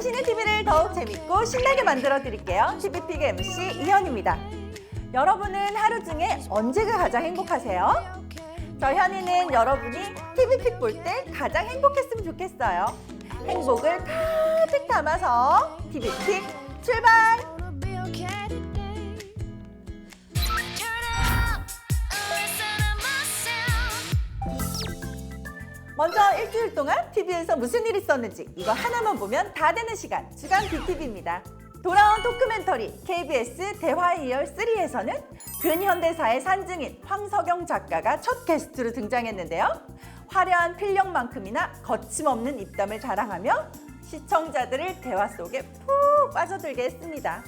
당신의 TV를 더욱 재밌고 신나게 만들어 드릴게요. TV픽 MC 이현입니다. 여러분은 하루 중에 언제가 가장 행복하세요? 저 현이는 여러분이 TV픽 볼 때 가장 행복했으면 좋겠어요. 행복을 가득 담아서 TV픽 출발! 먼저 일주일 동안 TV에서 무슨 일이 있었는지 이거 하나만 보면 다 되는 시간, 주간 BTV입니다. 돌아온 토크멘터리 KBS 대화의 이열 3에서는 근현대사의 산증인 황석영 작가가 첫 게스트로 등장했는데요. 화려한 필력만큼이나 거침없는 입담을 자랑하며 시청자들을 대화 속에 푹 빠져들게 했습니다.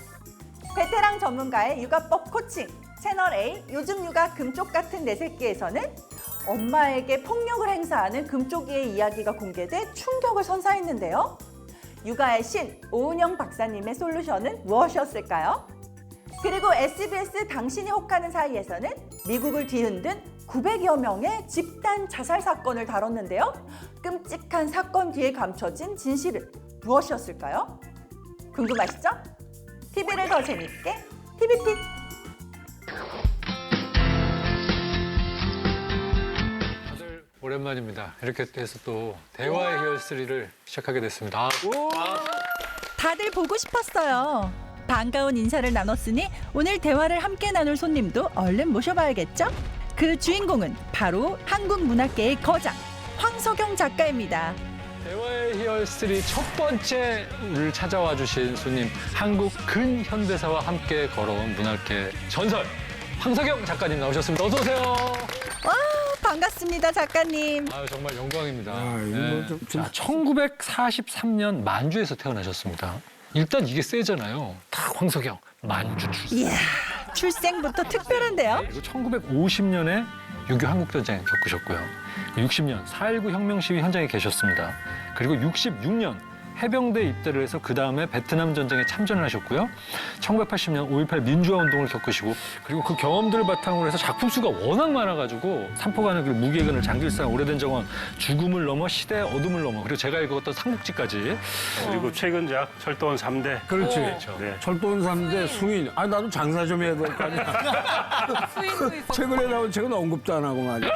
베테랑 전문가의 육아법 코칭, 채널A 요즘 육아 금쪽 같은 내 새끼에서는 엄마에게 폭력을 행사하는 금쪽이의 이야기가 공개돼 충격을 선사했는데요. 육아의 신 오은영 박사님의 솔루션은 무엇이었을까요? 그리고 SBS 당신이 혹하는 사이에서는 미국을 뒤흔든 900여 명의 집단 자살 사건을 다뤘는데요. 끔찍한 사건 뒤에 감춰진 진실은 무엇이었을까요? 궁금하시죠? TV를 더 재밌게 TV픽! 오랜만입니다. 이렇게 돼서 또 대화의 희열 3를 시작하게 됐습니다. 다들 보고 싶었어요. 반가운 인사를 나눴으니 오늘 대화를 함께 나눌 손님도 얼른 모셔봐야겠죠? 그 주인공은 바로 한국문학계의 거장 황석영 작가입니다. 대화의 희열 3 첫 번째를 찾아와 주신 손님, 한국 근현대사와 함께 걸어온 문학계 전설 황석영 작가님 나오셨습니다. 어서 오세요. 와, 반갑습니다, 작가님. 아유, 정말 영광입니다. 이거 좀- 자, 1943년 만주에서 태어나셨습니다. 일단 이게 세잖아요. 다 황석영, 만주 출생. 이야, 출생부터 특별한데요? 그리고 1950년에 6.25 한국전쟁 겪으셨고요. 60년 4.19 혁명 시위 현장에 계셨습니다. 그리고 66년 해병대 입대를 해서 그 다음에 베트남 전쟁에 참전을 하셨고요. 1980년 5.18 민주화 운동을 겪으시고, 그리고 그 경험들을 바탕으로 해서 작품 수가 워낙 많아가지고 산포가는 그 무게근을 장길상 오래된 정원 죽음을 넘어 시대의 어둠을 넘어, 그리고 제가 읽었던 삼국지까지. 그리고 최근작 철도원 3대. 그렇지. 네. 철도원 3대 수인. 아, 나도 장사 좀 해야 될 거 아니야. 최근에 나온 책은 언급도 안 하고 말이야.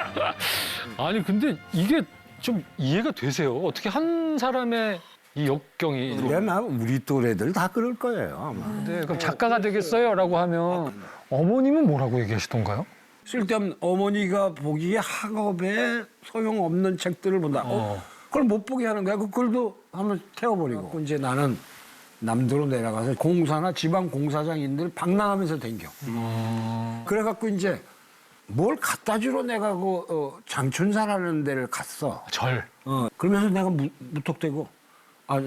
아니 근데 이게 좀 이해가 되세요? 어떻게 한 사람의 이 역경이. 근데 나 우리 또래들 다 그럴 거예요, 아마. 네, 그럼 작가가 되겠어요? 라고 하면 어머님은 뭐라고 얘기하시던가요? 쓸데없는 어머니가 보기에 학업에 소용없는 책들을 본다. 그걸 못 보게 하는 거야. 그 글도 한번 태워버리고. 이제 나는 남도로 내려가서 공사나 지방 공사장인들 방랑하면서 댕겨. 그래갖고 이제 뭘 갖다 주러 내가 장춘사라는 데를 갔어. 절. 그러면서 내가 무턱대고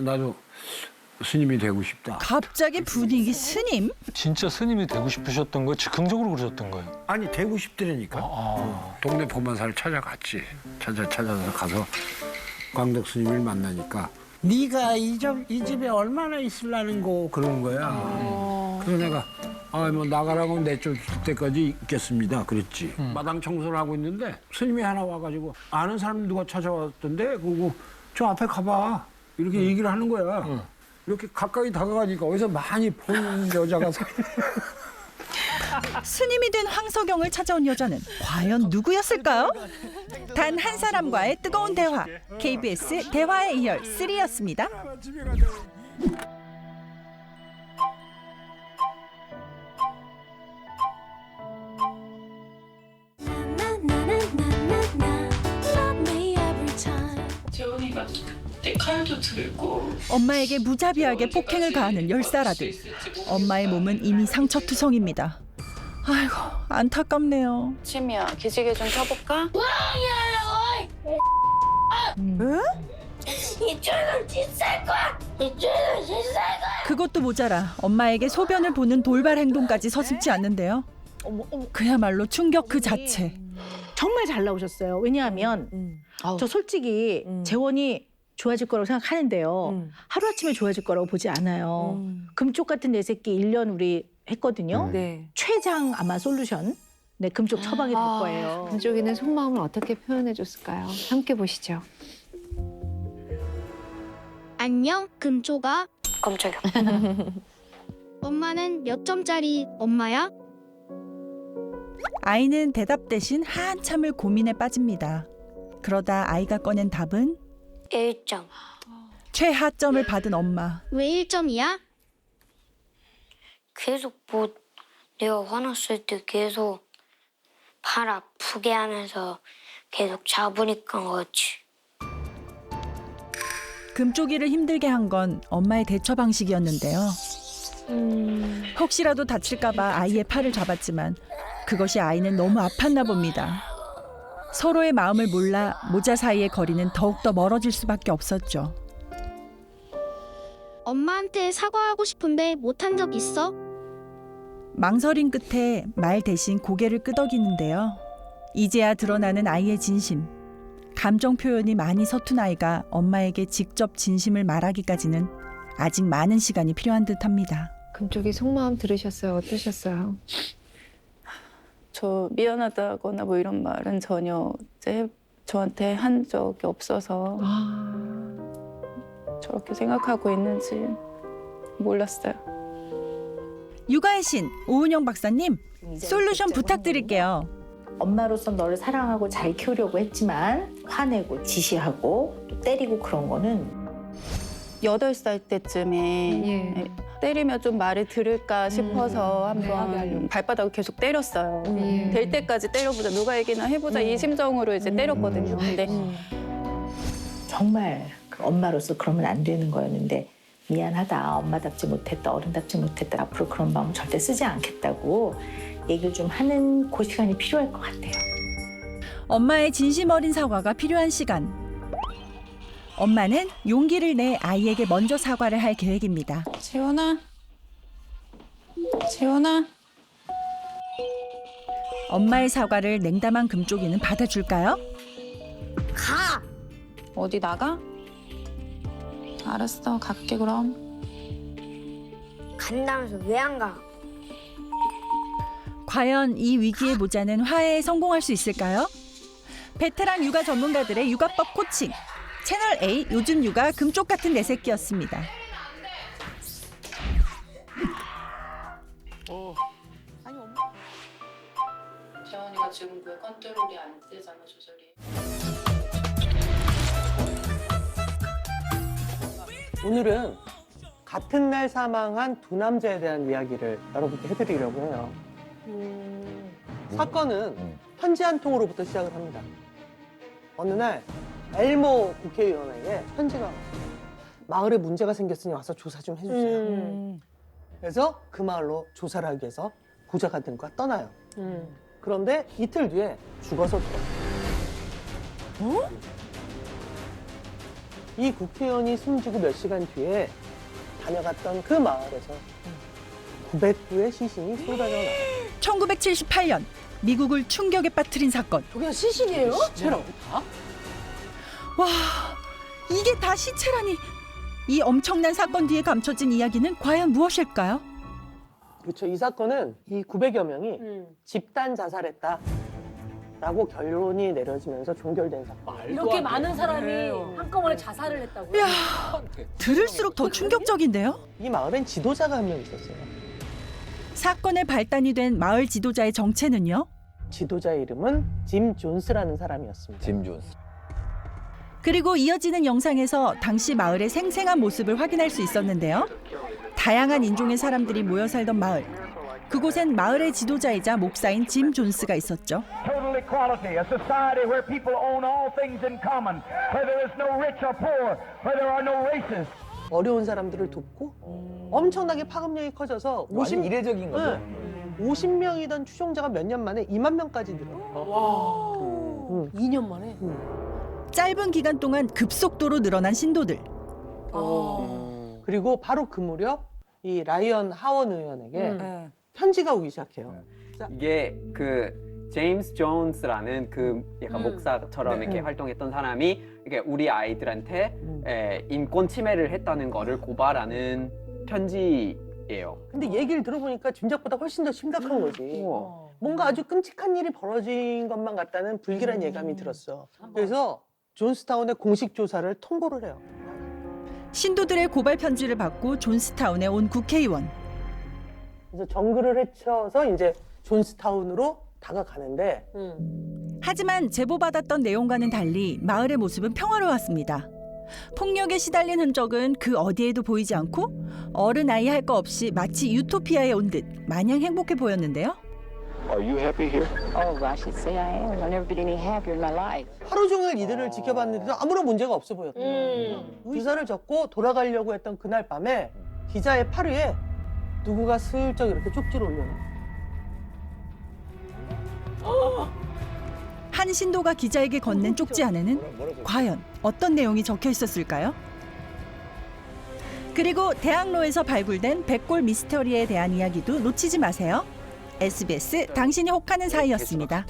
나도 스님이 되고 싶다. 갑자기 분위기 스님? 진짜 스님이 되고 싶으셨던 거예요? 즉흥적으로 그러셨던 거예요? 아니 되고 싶더라니까. 동네 법만사를 찾아갔지. 찾아서 가서 광덕 스님을 만나니까 네가 이 집에 얼마나 있으려는 거 그러는 거야. 그래서 내가 뭐 나가라고 내쫓을 때까지 있겠습니다. 그랬지. 마당 청소를 하고 있는데 스님이 하나 와가지고 아는 사람 누가 찾아왔던데 그거 저 앞에 가봐. 이렇게 얘기를 하는 거야. 이렇게 가까이 다가가니까 어디서 많이 본 여자가 스님이 된 황석영을 찾아온 여자는 과연 누구였을까요? 단 한 사람과의 뜨거운 대화, KBS 대화의 이열 3였습니다. 재원이가 그때 칼도 들고 엄마에게 무자비하게 폭행을 가하는 10살 아들. 엄마의 몸은 이미 상처투성입니다. 아이고, 안타깝네요. 침이야 기지개 좀 켜볼까? 이쪽은 찢을 거야. 이쪽은 찢을 거야. 그것도 모자라 엄마에게 소변을 보는 돌발 행동까지 서슴지 않는데요. 그야말로 충격 그 자체. 정말 잘 나오셨어요. 왜냐하면 저 솔직히 재원이 좋아질 거라고 생각하는데요. 하루아침에 좋아질 거라고 보지 않아요. 금쪽 같은 내 새끼 1년 우리 했거든요. 네. 최장 아마 솔루션. 네, 금쪽 처방이 될 거예요. 금쪽이는 속마음을 어떻게 표현해줬을까요? 함께 보시죠. 안녕, 금초가. 깜짝이야. 엄마는 몇 점짜리 엄마야? 아이는 대답 대신 한참을 고민에 빠집니다. 그러다 아이가 꺼낸 답은 1점. 최하점을 받은 엄마. 왜 1점이야? 계속 뭐 내가 화났을 때 계속 발 아프게 하면서 계속 잡으니까 그렇지. 금쪽이를 힘들게 한 건 엄마의 대처 방식이었는데요. 혹시라도 다칠까봐 아이의 팔을 잡았지만 그것이 아이는 너무 아팠나 봅니다. 서로의 마음을 몰라 모자 사이의 거리는 더욱더 멀어질 수밖에 없었죠. 엄마한테 사과하고 싶은데 못한 적 있어? 망설임 끝에 말 대신 고개를 끄덕이는데요. 이제야 드러나는 아이의 진심. 감정 표현이 많이 서툰 아이가 엄마에게 직접 진심을 말하기까지는 아직 많은 시간이 필요한 듯합니다. 금쪽이 속마음 들으셨어요? 어떠셨어요? 저 미안하다거나 뭐 이런 말은 전혀 이제 저한테 한 적이 없어서 저렇게 생각하고 있는지 몰랐어요. 육아의 신 오은영 박사님, 솔루션 부탁드릴게요. 엄마로서 너를 사랑하고 잘 키우려고 했지만 화내고 지시하고 또 때리고 그런 거는 8살 때쯤에 예. 때리면 좀 말을 들을까 싶어서 한번 발바닥을 계속 때렸어요. 예. 될 때까지 때려보자, 누가 얘기나 해보자 이 심정으로 이제 때렸거든요. 근데 정말 그 엄마로서 그러면 안 되는 거였는데 미안하다, 엄마답지 못했다, 어른답지 못했다, 앞으로 그런 마음 절대 쓰지 않겠다고 얘기를 좀 하는 그 시간이 필요할 것 같아요. 엄마의 진심 어린 사과가 필요한 시간. 엄마는 용기를 내 아이에게 먼저 사과를 할 계획입니다. 재원아, 재원아. 엄마의 사과를 냉담한 금쪽이는 받아줄까요? 가! 어디 나가? 알았어, 갈게 그럼. 간다면서 왜 안 가? 과연 이 위기의 모자는 화해에 성공할 수 있을까요? 베테랑 육아 전문가들의 육아법 코칭. 채널 A 요즘 육아 금쪽 같은 내 새끼였습니다. 재원이가 지금 왜 컨트롤이 안 되잖아, 조절이. 오늘은 같은 날 사망한 두 남자에 대한 이야기를 여러분께 해드리려고 해요. 사건은 편지 한 통으로부터 시작을 합니다. 어느 날 엘모 국회의원에게 편지가 와요. 마을에 문제가 생겼으니 와서 조사 좀 해주세요. 그래서 그 마을로 조사를 하기 위해서 보좌관들과 떠나요. 그런데 이틀 뒤에 죽어서 돌아와요. 이 국회의원이 숨지고 몇 시간 뒤에 다녀갔던 그 마을에서 900구의 시신이 쏟아져 나와요. 1978년 미국을 충격에 빠뜨린 사건. 저게 시신이에요? 시체라고 다? 와, 이게 다 시체라니. 이 엄청난 사건 뒤에 감춰진 이야기는 과연 무엇일까요? 그렇죠. 이 사건은 이 900여 명이 집단 자살했다. 라고 결론이 내려지면서 종결된 사건. 이렇게 많은 사람이 한꺼번에 자살을 했다고요? 이야, 들을수록 더 충격적인데요? 이 마을엔 지도자가 한 명 있었어요. 사건의 발단이 된 마을 지도자의 정체는요? 지도자의 이름은 짐 존스라는 사람이었습니다. 짐 존스. 그리고 이어지는 영상에서 당시 마을의 생생한 모습을 확인할 수 있었는데요. 다양한 인종의 사람들이 모여 살던 마을. 그곳엔 마을의 지도자이자 목사인 짐 존스가 있었죠. Total equality, a society where people own all things in common, where there is no rich or poor, where there are no races. 어려운 사람들을 돕고 엄청나게 파급력이 커져서 완전 이례적인 거죠. 50명이던 추종자가 몇 년 만에 2만 명까지 늘어요. 2년 만에? 짧은 기간 동안 급속도로 늘어난 신도들. 그리고 바로 그 무렵 이 라이언 하원 의원에게 편지가 오기 시작해요. 이게 그 제임스 존스라는 그 약간 목사처럼 이렇게 활동했던 사람이 이게 우리 아이들한테 인권 침해를 했다는 거를 고발하는 편지예요. 근데 얘기를 들어보니까 짐작보다 훨씬 더 심각한 거지. 뭔가 아주 끔찍한 일이 벌어진 것만 같다는 불길한 예감이 들었어. 그래서 존스타운의 공식 조사를 통보를 해요. 신도들의 고발 편지를 받고 존스타운에 온 국회의원. 그래서 정글을 헤쳐서 이제 존스타운으로 다가가는데 하지만 제보받았던 내용과는 달리 마을의 모습은 평화로웠습니다. 폭력에 시달린 흔적은 그 어디에도 보이지 않고 어른 아이 할 거 없이 마치 유토피아에 온 듯 마냥 행복해 보였는데요. 하루 종일 이들을 지켜봤는데도 아무런 문제가 없어 보였다. 주사를 젓고 돌아가려고 했던 그날 밤에 기자의 팔 위에 누구가 슬쩍 이렇게 쪽지를 올려놔. 한 신도가 기자에게 건넨 쪽지 안에는 과연 어떤 내용이 적혀 있었을까요? 그리고 대학로에서 발굴된 백골 미스터리에 대한 이야기도 놓치지 마세요. SBS 당신이 혹하는 사이였습니다.